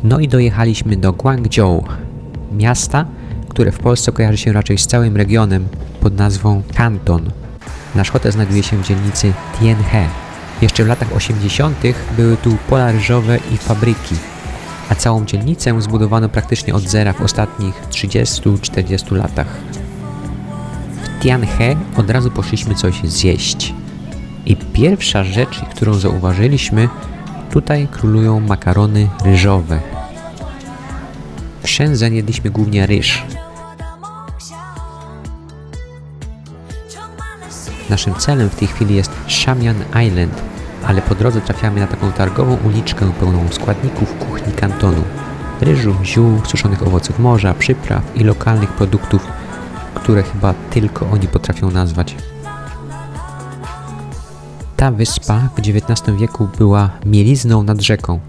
No i dojechaliśmy do Guangzhou, miasta, które w Polsce kojarzy się raczej z całym regionem pod nazwą Kanton. Nasz hotel znajduje się w dzielnicy Tianhe. Jeszcze w latach 80. były tu pola ryżowe i fabryki, a całą dzielnicę zbudowano praktycznie od zera w ostatnich 30-40 latach. W Tianhe od razu poszliśmy coś zjeść. I pierwsza rzecz, którą zauważyliśmy, tutaj królują makarony ryżowe. W Shenzhen jedliśmy głównie ryż. Naszym celem w tej chwili jest Shamian Island, ale po drodze trafiamy na taką targową uliczkę pełną składników kuchni kantonu. Ryżu, ziół, suszonych owoców morza, przypraw i lokalnych produktów, które chyba tylko oni potrafią nazwać. Ta wyspa w XIX wieku była mielizną nad rzeką,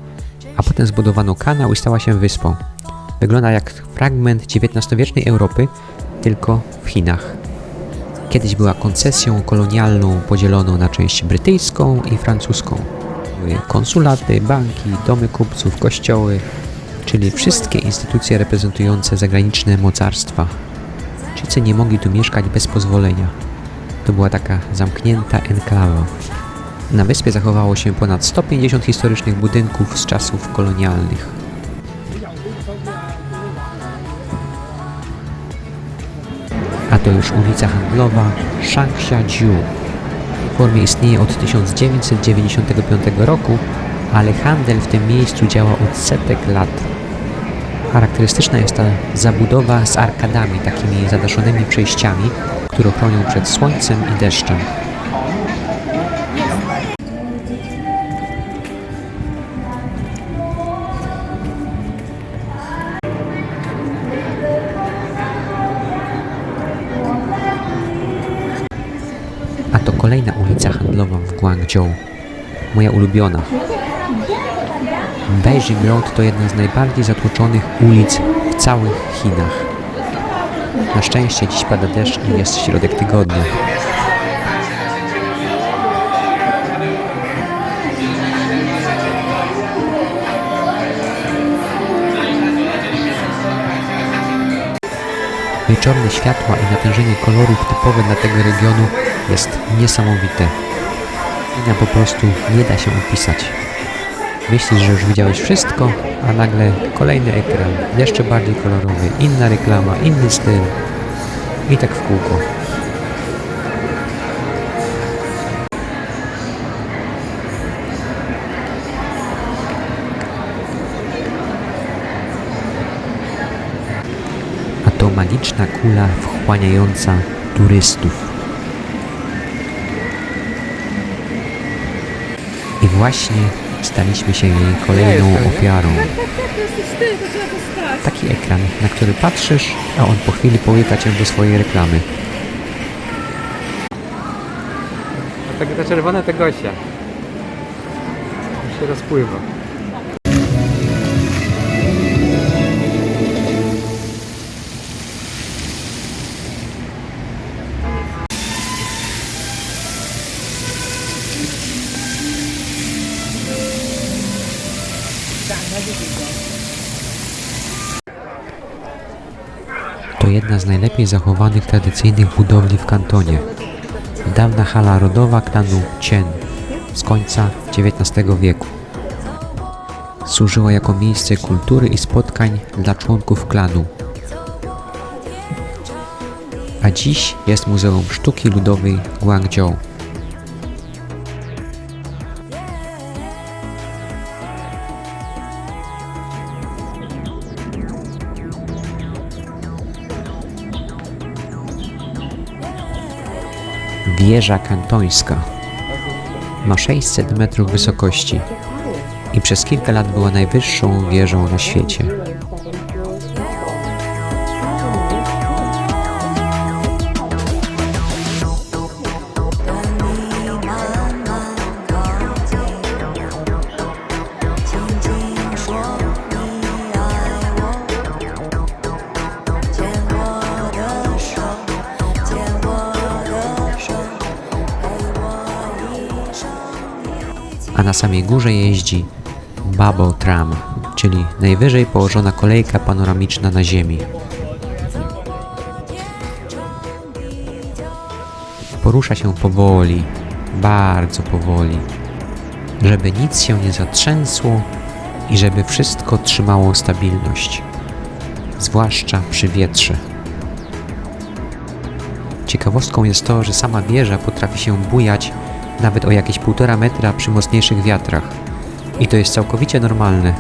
a potem zbudowano kanał i stała się wyspą. Wygląda jak fragment XIX-wiecznej Europy, tylko w Chinach. Kiedyś była koncesją kolonialną podzieloną na część brytyjską i francuską. Były konsulaty, banki, domy kupców, kościoły, czyli wszystkie instytucje reprezentujące zagraniczne mocarstwa. Chińczycy nie mogli tu mieszkać bez pozwolenia. To była taka zamknięta enklawa. Na wyspie zachowało się ponad 150 historycznych budynków z czasów kolonialnych. A to już ulica handlowa Shangxiajiu. W formie istnieje od 1995 roku, ale handel w tym miejscu działa od setek lat. Charakterystyczna jest ta zabudowa z arkadami, takimi zadaszonymi przejściami, które chronią przed słońcem i deszczem. A to kolejna ulica handlowa w Guangzhou, moja ulubiona. Beijing Road to jedna z najbardziej zatłoczonych ulic w całych Chinach. Na szczęście dziś pada deszcz i jest środek tygodnia. Wieczorne światła i natężenie kolorów typowe dla tego regionu jest niesamowite. China po prostu nie da się opisać. Myślisz, że już widziałeś wszystko, a nagle kolejny ekran, jeszcze bardziej kolorowy, inna reklama, inny styl i tak w kółko. A to magiczna kula wchłaniająca turystów. I właśnie staliśmy się jej kolejną ofiarą. Taki ekran, na który patrzysz, a on po chwili połyka cię do swojej reklamy. Ta czerwona to Gosia. Już się rozpływa. To jedna z najlepiej zachowanych tradycyjnych budowli w kantonie. Dawna hala rodowa klanu Chen z końca XIX wieku. Służyła jako miejsce kultury i spotkań dla członków klanu. A dziś jest Muzeum Sztuki Ludowej Guangzhou. Wieża kantońska ma 600 metrów wysokości i przez kilka lat była najwyższą wieżą na świecie. A na samej górze jeździ Bubble Tram. czyli najwyżej położona kolejka panoramiczna na ziemi. Porusza się powoli, bardzo powoli, żeby nic się nie zatrzęsło i żeby wszystko trzymało stabilność, zwłaszcza przy wietrze. Ciekawostką jest to, że sama wieża potrafi się bujać nawet o jakieś 1,5 metra przy mocniejszych wiatrach. I to jest całkowicie normalne.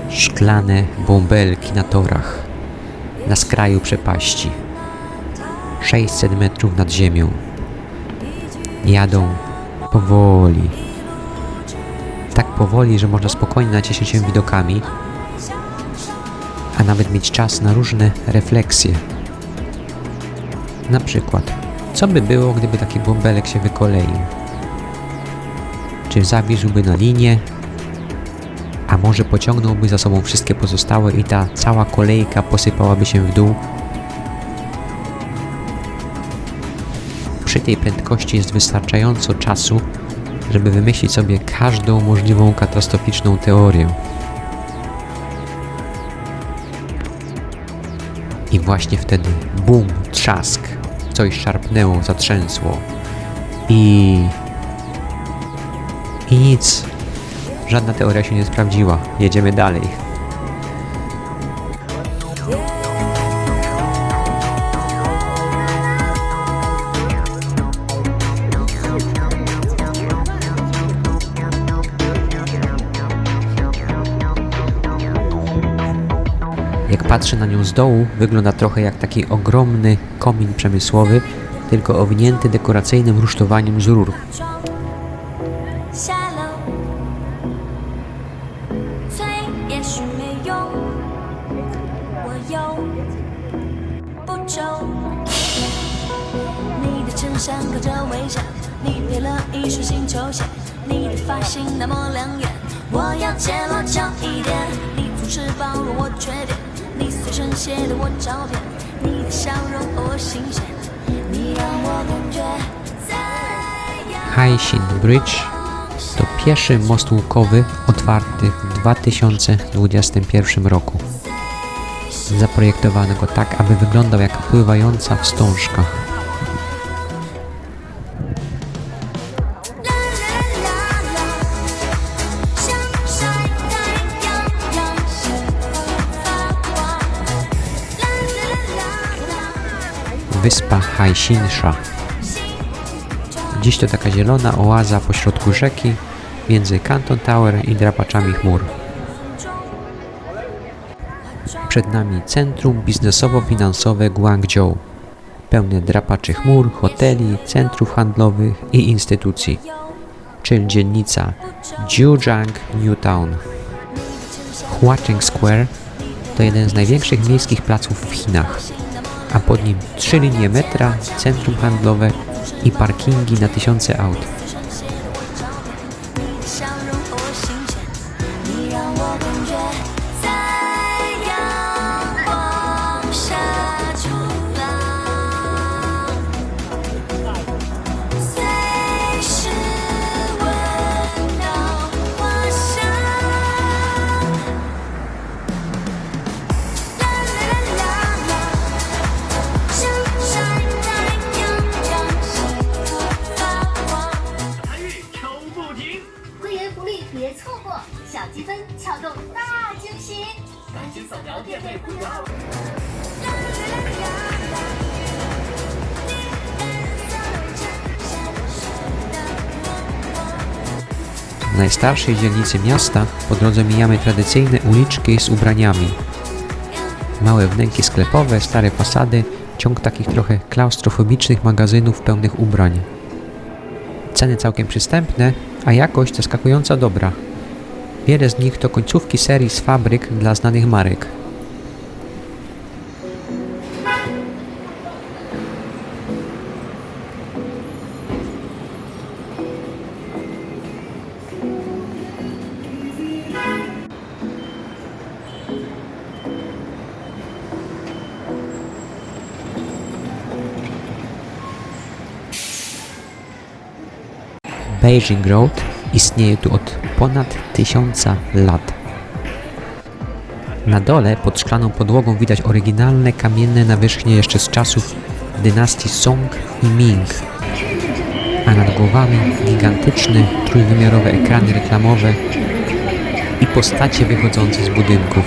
Szklane bąbelki na torach, na skraju przepaści, 600 metrów nad ziemią. Jadą powoli. Tak powoli, że można spokojnie nacieszyć się widokami, a nawet mieć czas na różne refleksje. Na przykład, co by było, gdyby taki bąbelek się wykoleił? Czy zawiózłby na linię? A może pociągnąłby za sobą wszystkie pozostałe i ta cała kolejka posypałaby się w dół? Przy tej prędkości jest wystarczająco czasu, żeby wymyślić sobie każdą możliwą katastroficzną teorię. I właśnie wtedy bum, trzask, coś szarpnęło, zatrzęsło i nic. Żadna teoria się nie sprawdziła. Jedziemy dalej. Jak patrzę na nią z dołu, wygląda trochę jak taki ogromny komin przemysłowy, tylko owinięty dekoracyjnym rusztowaniem z rur. Haishin Bridge to pieszy most łukowy otwarty w 2021 roku. Zaprojektowano go tak, aby wyglądał jak pływająca wstążka. Wyspa Haishinsha. Dziś to taka zielona oaza pośrodku rzeki między Canton Tower i drapaczami chmur. Przed nami centrum biznesowo-finansowe Guangzhou, pełne drapaczy chmur, hoteli, centrów handlowych i instytucji, czyli dzielnica Jiuzhang New Town. Huacheng Square to jeden z największych miejskich placów w Chinach, a pod nim 3 linie metra, centrum handlowe i parkingi na tysiące aut. W najstarszej dzielnicy miasta po drodze mijamy tradycyjne uliczki z ubraniami. Małe wnęki sklepowe, stare fasady, ciąg takich trochę klaustrofobicznych magazynów pełnych ubrań. Ceny całkiem przystępne, a jakość zaskakująco dobra. Wiele z nich to końcówki serii z fabryk dla znanych marek. Beijing Road istnieje tu od ponad 1000 lat. Na dole pod szklaną podłogą widać oryginalne kamienne nawierzchnie jeszcze z czasów dynastii Song i Ming, a nad głowami gigantyczne trójwymiarowe ekrany reklamowe i postacie wychodzące z budynków.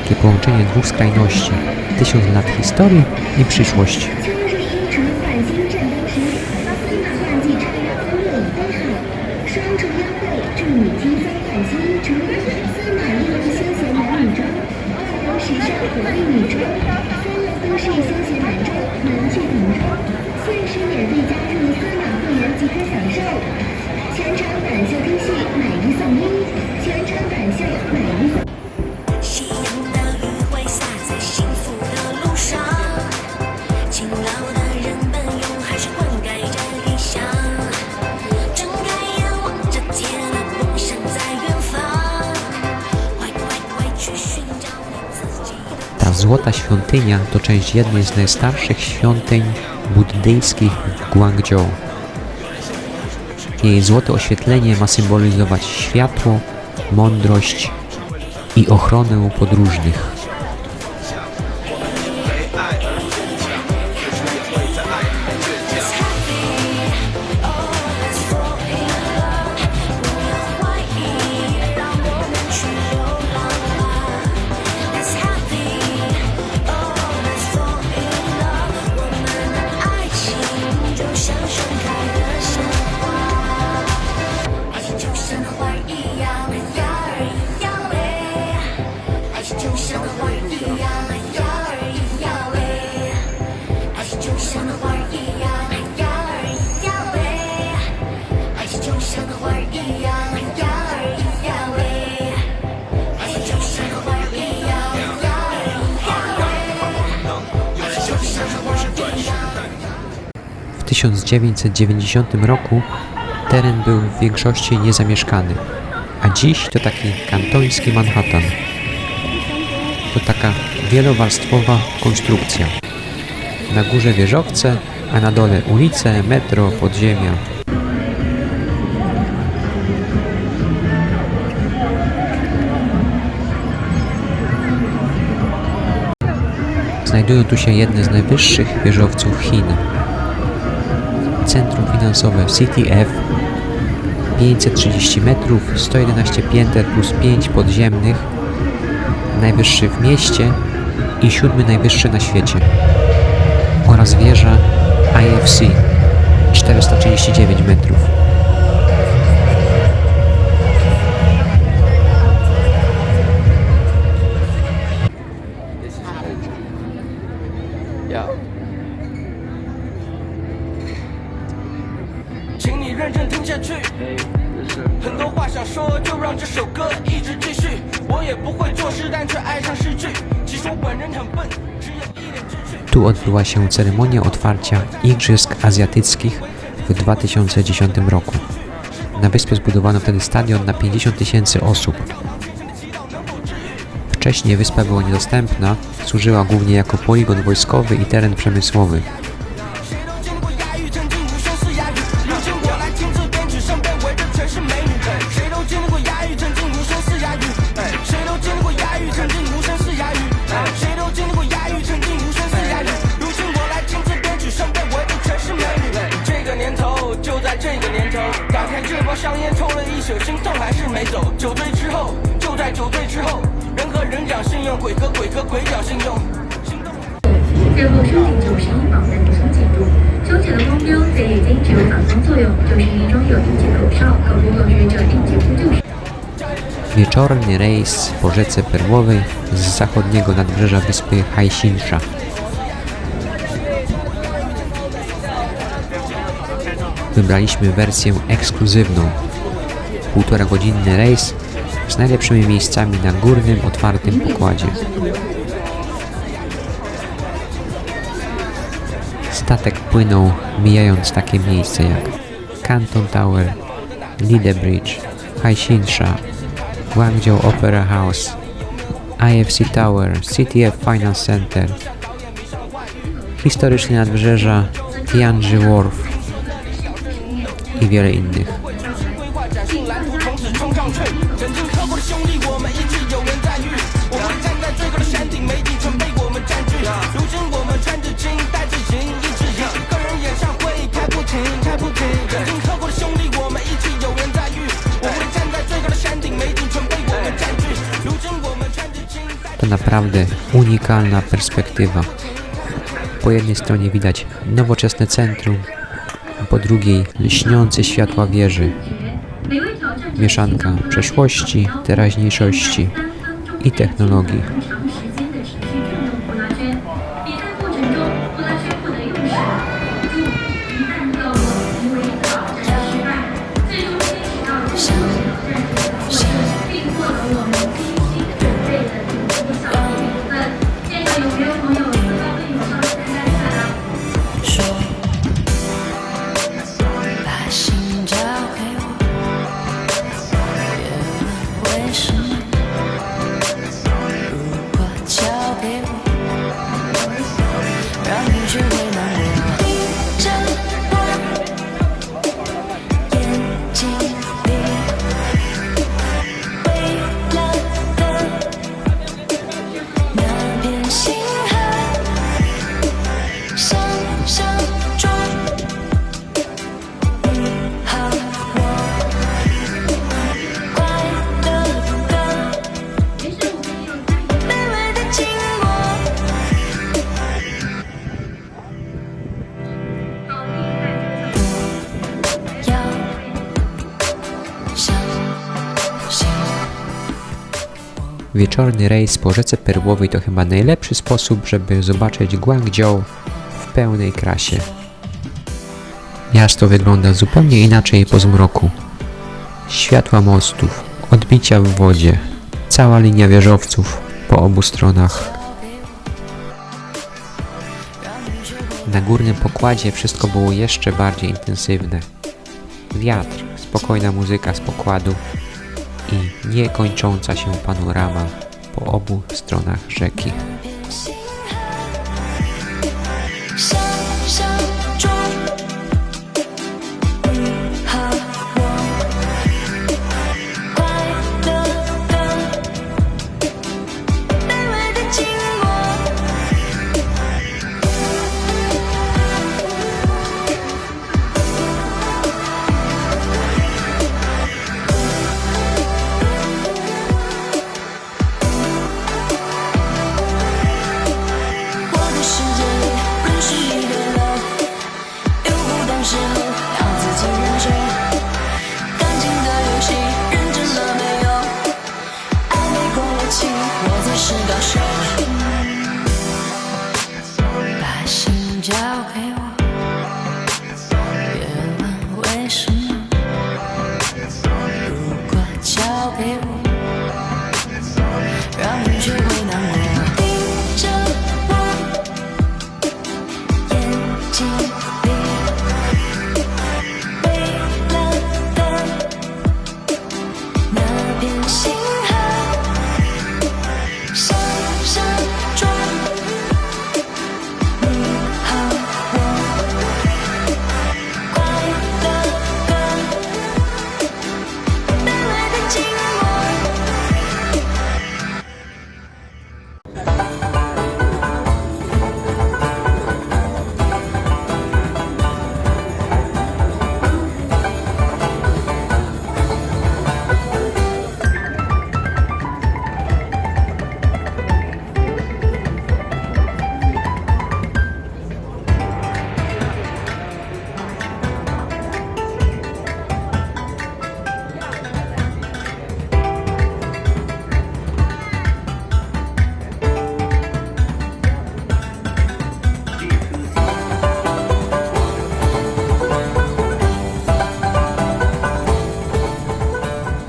Takie połączenie dwóch skrajności, 1000 lat historii i przyszłości. Ta złota świątynia to część jednej z najstarszych świątyń buddyjskich w Guangzhou. Jej złote oświetlenie ma symbolizować światło, mądrość i ochronę podróżnych. W 1990 roku teren był w większości niezamieszkany, a dziś to taki kantoński Manhattan. To taka wielowarstwowa konstrukcja. Na górze wieżowce, a na dole ulice, metro, podziemia. Znajdują tu się jedne z najwyższych wieżowców Chin. Centrum finansowe CTF, 530 metrów, 111 pięter plus 5 podziemnych, najwyższy w mieście i 7. najwyższy na świecie. Oraz wieża IFC, 439 metrów. Tu odbyła się ceremonia otwarcia Igrzysk Azjatyckich w 2010 roku. Na wyspie zbudowano wtedy stadion na 50 000 osób. Wcześniej wyspa była niedostępna, służyła głównie jako poligon wojskowy i teren przemysłowy. Wieczorny rejs po rzece Perłowej z zachodniego nadbrzeża wyspy Haixinsha. Wybraliśmy wersję ekskluzywną. 1,5-godzinny rejs z najlepszymi miejscami na górnym, otwartym pokładzie. Statek płynął, mijając takie miejsca jak Canton Tower, Lide Bridge, Haixinsha, Guangzhou Opera House, IFC Tower, CTF Finance Center, historyczne nadbrzeża Tianjin Wharf i wiele innych. 规划展现蓝图，从此冲上去。曾经刻过的兄弟，我们一直有缘在遇。我们站在最高的山顶，没底层被我们占据。如今我们穿着金，带着银，一直赢。个人演唱会开不停，开不停。曾经刻过的兄弟，我们一直有缘在遇。我们站在最高的山顶，没底层被我们占据。如今我们穿着金，带 To naprawdę unikalna perspektywa. Po jednej stronie widać nowoczesne centrum, a po drugiej lśniące światła wieży. Mieszanka przeszłości, teraźniejszości i technologii. Wieczorny rejs po rzece Perłowej to chyba najlepszy sposób, żeby zobaczyć Guangzhou w pełnej krasie. Miasto wygląda zupełnie inaczej po zmroku. Światła mostów, odbicia w wodzie, cała linia wieżowców po obu stronach. Na górnym pokładzie wszystko było jeszcze bardziej intensywne. Wiatr, spokojna muzyka z pokładu i niekończąca się panorama po obu stronach rzeki.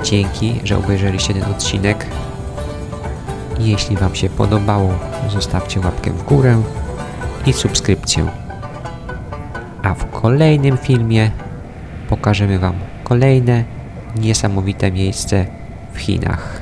Dzięki, że obejrzeliście ten odcinek. Jeśli Wam się podobało, zostawcie łapkę w górę i subskrypcję. A w kolejnym filmie pokażemy Wam kolejne niesamowite miejsce w Chinach.